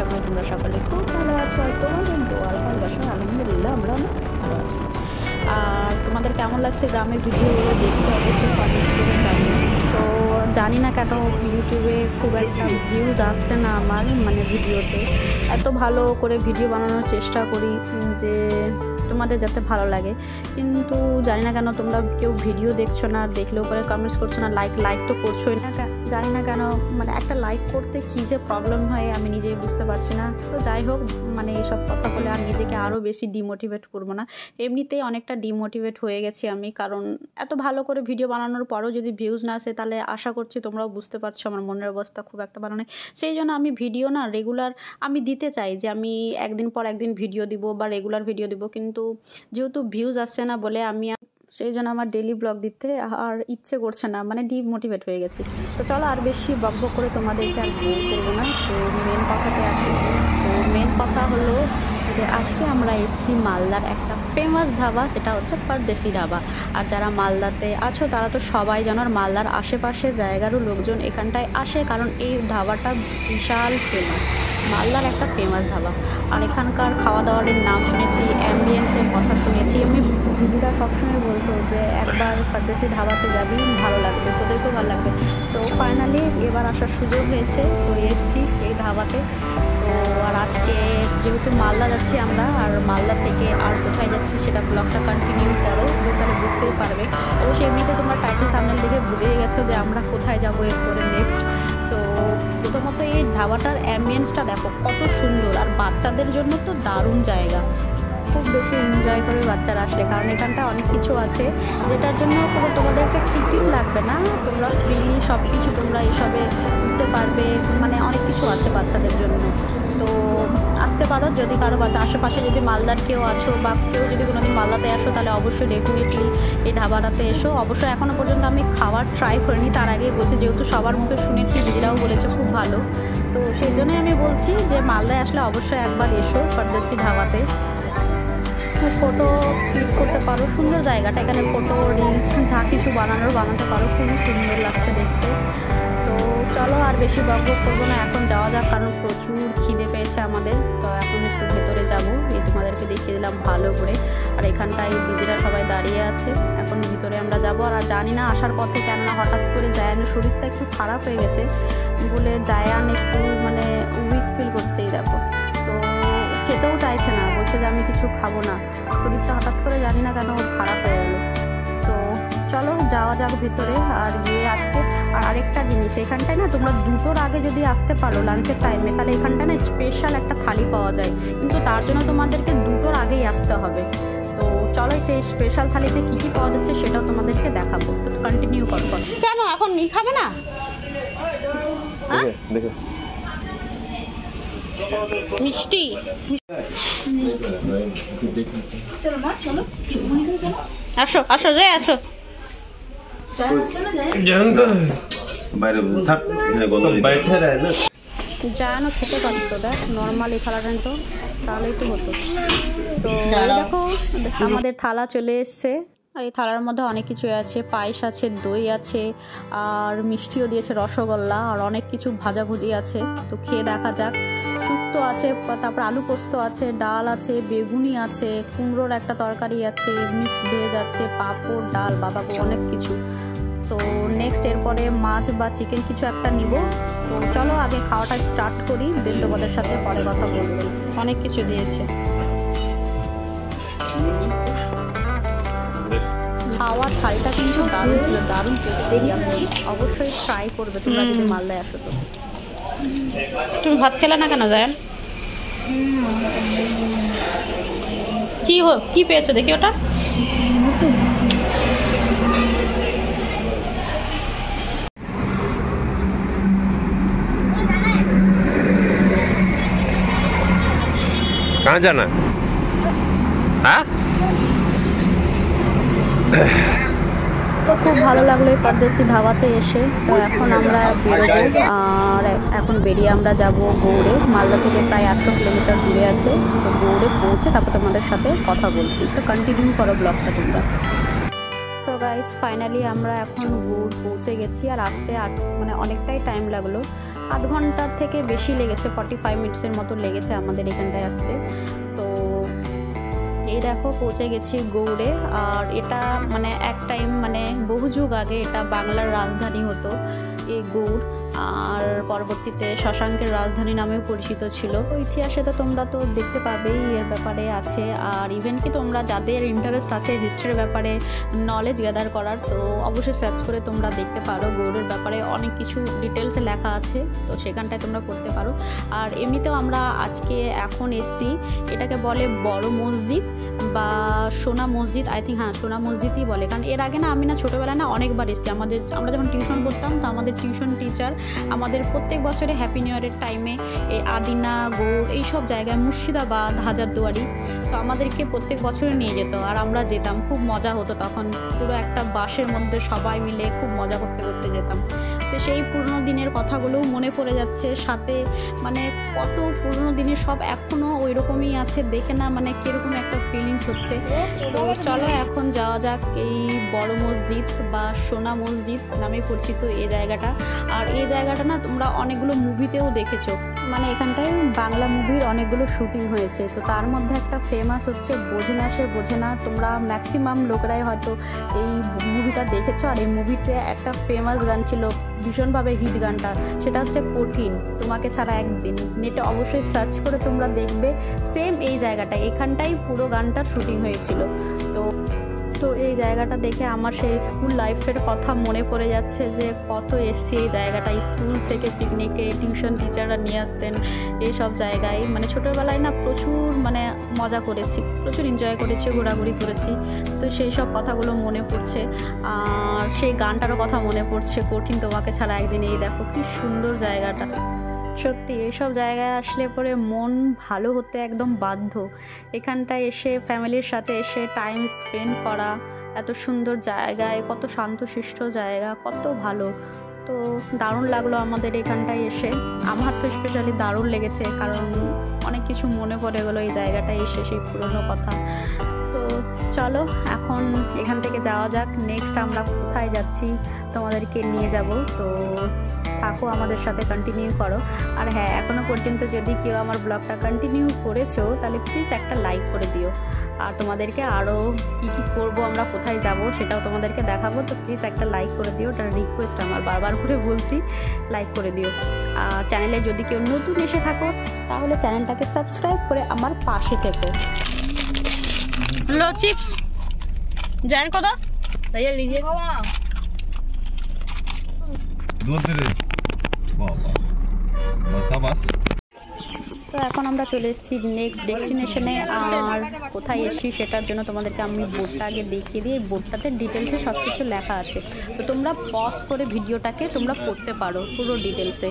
করি তোমরা সকলে খুব ভালো আছো, আর তোমাদের দোয়ার ভালোবাসা আলহামদুলিল্লাহ আমরা অনেক ভালো আছি। আর তোমাদের কেমন লাগছে গ্রামের ভিডিওগুলো দেখতে অবশ্যই কমেন্ট করে জানিও। তো জানি না কেন ইউটিউবে খুব একটা ভিউজ আসছে না আমার, মানে ভিডিওতে এত ভালো করে ভিডিও বানানোর চেষ্টা করি যে তোমাদের যাতে ভালো লাগে, কিন্তু জানি না কেন তোমরা কেউ ভিডিও দেখছো না, দেখলেও পরে কমেন্টস করছো না, লাইক তো করছোই না, জানি না কেন মানে একটা লাইক করতে কী যে প্রবলেম হয় আমি নিজেই বুঝতে পারছি না। তো যাই হোক, মানে এইসব কথা বলে আর নিজেকে আরও বেশি ডিমোটিভেট করবো না, এমনিতেই অনেকটা ডিমোটিভেট হয়ে গেছি আমি, কারণ এত ভালো করে ভিডিও বানানোর পরেও যদি ভিউজ না আসে তাহলে আশা করছি তোমরাও বুঝতে পারছো আমার মনের অবস্থা খুব একটা ভালো নেই। সেই জন্য আমি ভিডিও না রেগুলার আমি দিতে চাই যে আমি একদিন পর একদিন ভিডিও দিব বা রেগুলার ভিডিও দিব, কিন্তু যেহেতু ভিউজ আসছে না বলে আমি সেই জন্য আমার ডেলি ব্লগ দিতে আর ইচ্ছে করছে না, মানে ডিমোটিভেট হয়ে গেছি। তো চলো আর বেশি বকবক করে তোমাদেরকে আর বোর করবো না, তো মেন কথাতে আসি। তো মেন কথা হলো যে আজকে আমরা এসেছি মালদার একটা ফেমাস ধাবা, সেটা হচ্ছে পারদেশি ধাবা। আর যারা মালদাতে আছো তারা তো সবাই জানো, আর মালদার আশেপাশে জায়গারও লোকজন এখানটায় আসে, কারণ এই ধাবাটা বিশাল ফেমাস, মালদার একটা ফেমাস ধাবা। আর এখানকার খাওয়া দাওয়ার নাম শুনেছি, অ্যাম্বিয়েন্সের কথা শুনেছি, এমনি দিদিরা সবসময় বলতো যে একবার পারদেশি ধাবাতে যাবি, ভালো লাগবে, তোদেরকেও ভালো লাগবে। তো ফাইনালি এবার আসার সুযোগ হয়েছে, তো এসেছি এই ধাবাতে। তো আর আজকে যেহেতু মালদা যাচ্ছি আমরা, আর মালদা থেকে আর কোথায় যাচ্ছি সেটা ব্লগটা কন্টিনিউ করো, তাহলে বুঝতেই পারবে। অবশ্যই এমনিতে তোমরা টাইটেল থাম্বনেল দেখে বুঝেই গেছো যে আমরা কোথায় যাবো এরপরে নেক্সট। তো প্রথমত এই ধাবাটার অ্যাম্বিয়েন্সটা দেখো কত সুন্দর, আর বাচ্চাদের জন্য তো দারুণ জায়গা, খুব বেশি এনজয় করে বাচ্চারা আসলে, কারণ এখানটা অনেক কিছু আছে যেটার জন্য কোনো তোমাদেরকে টিকিট লাগবে না, তোমরা ফ্রিলি সব কিছু তোমরা এসবে উঠতে পারবে, মানে অনেক কিছু আছে বাচ্চাদের জন্য। তো আসতে পারো যদি কারো বাচ্চা আশেপাশে যদি মালদার কেউ আছো বা কেউ যদি কোনোদিন মালদাতে আসো তাহলে অবশ্যই ডেফিনেটলি এই ধাবাটাতে এসো। অবশ্যই এখনও পর্যন্ত আমি খাবার ট্রাই করিনি, তার আগেই বলছি যেহেতু সবার মুখে শুনেছি, দিদিরাও বলেছে খুব ভালো, তো সেই জন্যই আমি বলছি যে মালদায় আসলে অবশ্যই একবার এসো পারদেশি ধাবাতে। ফটো ক্লিক করতে পারো, সুন্দর জায়গাটা, এখানে ফটো রিলস যা কিছু বানাতে পারো, খুবই সুন্দর লাগছে দেখতে। তো চলো আর বেশি বকবক করবো না, এখন যাওয়া যাক, কারণ প্রচুর খিদে পেয়েছে আমাদের। তো এখন একটু ভেতরে যাবো, এই তোমাদেরকে দেখিয়ে দিলাম ভালো করে। আর এখানটায় দিদিরা সবাই দাঁড়িয়ে আছে, এখন ভিতরে আমরা যাবো। আর জানি না আসার পথে কেননা হঠাৎ করে জায়ানের শরীরটা একটু খারাপ হয়ে গেছে বলে জায়ান একটু মানে উইক ফিল করছে, এই দেখো। তো খেতেও চাইছে না, বলছে যে আমি কিছু খাবো না, শরীরটা হঠাৎ করে জানি না কেন খারাপ হয়ে গেলো। তো চলো যাওয়া যাক ভিতরে। আর গিয়ে আজকে আর আরেকটা জিনিস, এখানটায় না তোমরা 2টোর আগে যদি আসতে পারো লাঞ্চের টাইমে, তাহলে এখানটায় না স্পেশাল একটা থালি পাওয়া যায়, কিন্তু তার জন্য তোমাদেরকে 2টোর আগেই আসতে হবে। তো চলো সেই স্পেশাল থালিতে কী কী পাওয়া যাচ্ছে সেটাও তোমাদেরকে দেখাবো, তো কন্টিনিউ করো। কেন এখন খাবে না? দেখো মিষ্টি, আসো আসো রে আসো, জানো খেতে পারতো, দেখ নর্মালি থালাটা তো তাহলেই তো হতো। তো দেখো আমাদের থালা চলে এসছে, আর এই থালার মধ্যে অনেক কিছু আছে, পায়েস আছে, দই আছে, আর মিষ্টিও দিয়েছে, রসগোল্লা, আর অনেক কিছু ভাজাভুজি আছে। তো খেয়ে দেখা যাক। শুক্তো আছে, তারপর আলু পোস্ত আছে, ডাল আছে, বেগুনি আছে, কুমড়োর একটা তরকারি আছে, মিক্স ভেজ আছে, পাঁপড়, ডাল, বাবা অনেক কিছু। তো নেক্সট এরপরে মাছ বা চিকেন কিছু একটা নিব। তো চলো আগে খাওয়াটা স্টার্ট করি, দেন তোমাদের সাথে পরে কথা বলছি। অনেক কিছু দিয়েছে, খাওয়ার থালিটা কিন্তু দারুণ ছিল, দারুণ টেস্টি, অবশ্যই ট্রাই করবে তোমরা যদি মালদায় আসো। তো তুমি ভাত খেলে না কেন জায়ান? কি পেয়েছো দেখি ওটা? कहाँ जाना? हाँ? তো খুব ভালো লাগলো এই পারদেশি ধাবাতে এসে। তো এখন আমরা বেরোবো, আর এখন বেরিয়ে আমরা যাব গৌড়ে, মালদা থেকে প্রায় 100 কিলোমিটার দূরে আছে। তো গৌড়ে পৌঁছে তারপর তোমাদের সাথে কথা বলছি, তো কন্টিনিউ করো ব্লগটা তোমরা। সো গাইস ফাইনালি আমরা এখন গৌড় পৌঁছে গেছি, আর আসতে মানে অনেকটাই টাইম লাগলো। আধ ঘন্টার থেকে বেশি লেগেছে, 45 মিনিটসের মতো লেগেছে আমাদের এখানটায় আসতে। তো এই দেখো পৌঁছে গেছি গৌড়ে। আর এটা মানে এক টাইম মানে বহু যুগ আগে এটা বাংলার রাজধানী হতো এই গৌড়, আর পরবর্তীতে শশাঙ্কের রাজধানী নামেও পরিচিত ছিল। ইতিহাসে তো তোমরা তো দেখতে পাবেই এর ব্যাপারে আছে। আর ইভেন কি তোমরা যাদের ইন্টারেস্ট আছে হিস্ট্রির ব্যাপারে নলেজ গ্যাদার করার, তো অবশ্যই সার্চ করে তোমরা দেখতে পারো। গৌড়ের ব্যাপারে অনেক কিছু ডিটেলসে লেখা আছে, তো সেখানটায় তোমরা পড়তে পারো। আর এমনিতেও আমরা আজকে এখন এসছি, এটাকে বলে বড় মসজিদ বা সোনা মসজিদ, আই থিঙ্ক, হ্যাঁ সোনা মসজিদই বলে। কারণ এর আগে না আমি না ছোটোবেলায় না অনেকবার এসেছি। আমরা যখন টিউশন পড়তাম তো আমাদের টিউশন টিচার আমাদের প্রত্যেক বছরে হ্যাপি নিউ ইয়ারের টাইমে এই আদিনা, গৌড় এইসব জায়গায়, মুর্শিদাবাদ, হাজারদুয়ারি, তো আমাদেরকে প্রত্যেক বছরে নিয়ে যেত। আর আমরা যেতাম, খুব মজা হতো তখন। পুরো একটা বাসের মধ্যে সবাই মিলে খুব মজা করতে করতে যেতাম। তো সেই পুরনো দিনের কথাগুলোও মনে পড়ে যাচ্ছে, সাথে মানে কত পুরনো দিনের সব এখনও ওই রকমই আছে, দেখে না মানে কীরকম একটা ফিলিংস হচ্ছে। তো চলো এখন যাওয়া যাক এই বড় মসজিদ বা সোনা মসজিদ নামে পরিচিত এই জায়গাটা। আর এই জায়গাটা না তোমরা অনেকগুলো মুভিতেও দেখেছো, মানে এখানটায় বাংলা মুভির অনেকগুলো শুটিং হয়েছে। তো তার মধ্যে একটা ফেমাস হচ্ছে বোঝে না সে বোঝে না। তোমরা ম্যাক্সিমাম লোকেরাই হয়তো এই মুভিটা দেখেছো। আর এই মুভিতে একটা ফেমাস গান ছিল, ভীষণভাবে হিট গানটা, সেটা হচ্ছে কঠিন তোমাকে ছাড়া একদিন। নেটে অবশ্যই সার্চ করে তোমরা দেখবে, সেম এই জায়গাটা, এখানটাই পুরো গানটার শুটিং হয়েছিল। তো এই জায়গাটা দেখে আমার সেই স্কুল লাইফের কথা মনে পড়ে যাচ্ছে, যে কত এসছি এই জায়গাটা। স্কুল থেকে পিকনিকে টিউশন টিচাররা নিয়ে আসতেন এইসব জায়গায়, মানে ছোটোবেলায় না প্রচুর মানে মজা করেছি, প্রচুর এনজয় করেছি, ঘোরাঘুরি করেছি। তো সেই সব কথাগুলো মনে পড়ছে। আর সেই গানটারও কথা মনে পড়ছে, কঠিন তোমাকে ছাড়া একদিন। এই দেখো কি সুন্দর জায়গাটা। সত্যি এইসব জায়গায় আসলে পরে মন ভালো হতে একদম বাধ্য। এখানটায় এসে ফ্যামিলির সাথে এসে টাইম স্পেন্ড করা, এত সুন্দর জায়গায়, কত শান্তশিষ্ট জায়গা, কত ভালো। তো দারুণ লাগলো আমাদের এখানটায় এসে। আমার তো স্পেশালি দারুণ লেগেছে, কারণ অনেক কিছু মনে পড়ে গেলো এই জায়গাটায় এসে, সেই পুরনো কথা। তো চলো এখন এখান থেকে যাওয়া যাক। নেক্সট আমরা কোথায় যাচ্ছি তোমাদেরকে নিয়ে যাব, তো থাকো আমাদের সাথে, কন্টিনিউ করো। আর হ্যাঁ, এখনও পর্যন্ত যদি কেউ আমার ব্লগটা কন্টিনিউ করেছো তাহলে প্লিজ একটা লাইক করে দিও। আর তোমাদেরকে আরও কী কী করবো, আমরা কোথায় যাব সেটাও তোমাদেরকে দেখাবো। তো প্লিজ একটা লাইক করে দিও, ওটা রিকোয়েস্ট আমার, বারবার করে বলছি, লাইক করে দিও। আর চ্যানেলে যদি কেউ নতুন এসে থাকো তাহলে চ্যানেলটাকে সাবস্ক্রাইব করে আমার পাশে থেকো। लो चिप्स जैन को दो भैया, लीजिए। তো এখন আমরা চলে এসেছি নেক্সট ডেস্টিনেশনে। আর কোথায় এসেছি সেটার জন্য তোমাদেরকে আমি বোর্ডটা আগে দেখিয়ে দিই। বোর্ডটাতে ডিটেলসে সব কিছু লেখা আছে, তো তোমরা পজ করে ভিডিওটাকে তোমরা পড়তে পারো পুরো ডিটেলসে।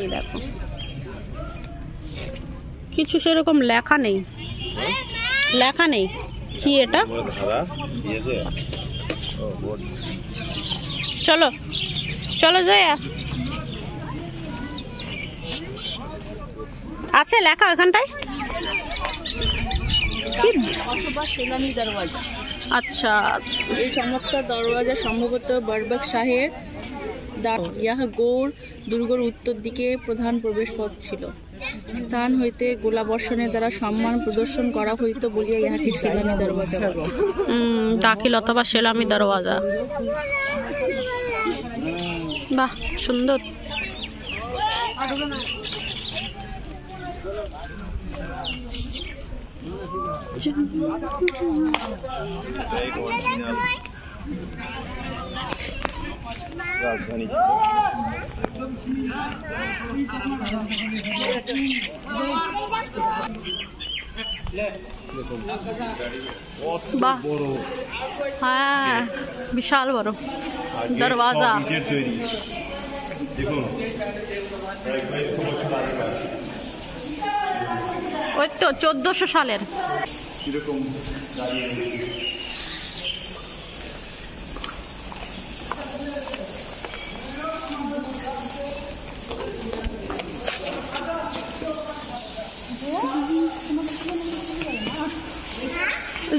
এই দেখো, কিছু সেরকম লেখা নেই, লেখা নেই কি এটা। চলো চলো জয়া, আছে লেখা ওখানটায় অথবা সেলানি দরওয়াজা। আচ্ছা, এই চমৎকার দরওয়াজা সম্ভবত বরবক শাহের ইহা গৌড় দুর্গের উত্তর দিকে প্রধান প্রবেশ পথ ছিল। স্থান হইতে গোলাবর্ষণের দ্বারা সম্মান প্রদর্শন করা হইত বলিয়া ইহাকে সেলামি দরওয়াজা। দাখিল অথবা সেলামি দরওয়াজা। বাহ, সুন্দর। রাজধানী বাহ, হ্যাঁ বিশাল বড় দরওয়াজা। দেখুন ওই তো 1400 সালের। কিরকম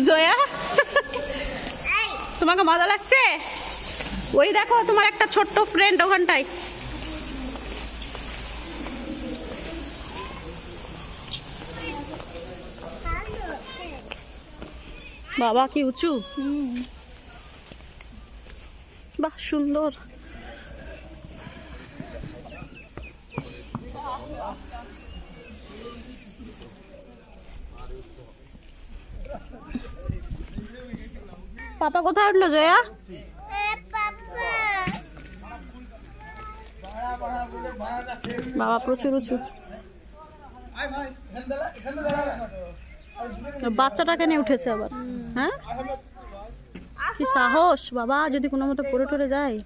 জয়া, তোমাকে মজা লাগছে? ওই দেখো তোমার একটা ছোট্ট ফ্রেন্ড ওখানটায়। বাবা কি উঁচু, বাহ সুন্দর। পাপা কোথায় উঠলো জয়া? বাবা প্রচুর উঁচু। বাচ্চাটাকে নিয়ে উঠেছে আবার। হ্যাঁ কি সাহস বাবা, যদি কোনো মতো পড়ে টরে যায়।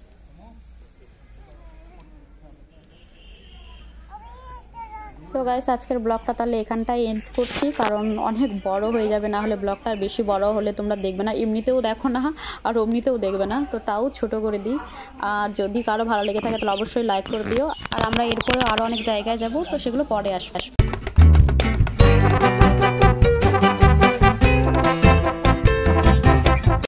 সো গাইস আজকের ব্লগটা তাহলে এখানটাই এন্ড করছি, কারণ অনেক বড় হয়ে যাবে, না হলে ব্লগটা বেশি বড় হলে তোমরা দেখবে না, এমনিতেও দেখো না আর অমনিতেও দেখবে না, তো তাও ছোট করে দিই। আর যদি কারো ভালো লেগে থাকে তাহলে অবশ্যই লাইক করে দিও। আর আমরা এরপরেও আরও অনেক জায়গায় যাব, তো সেগুলো পরে আসবে।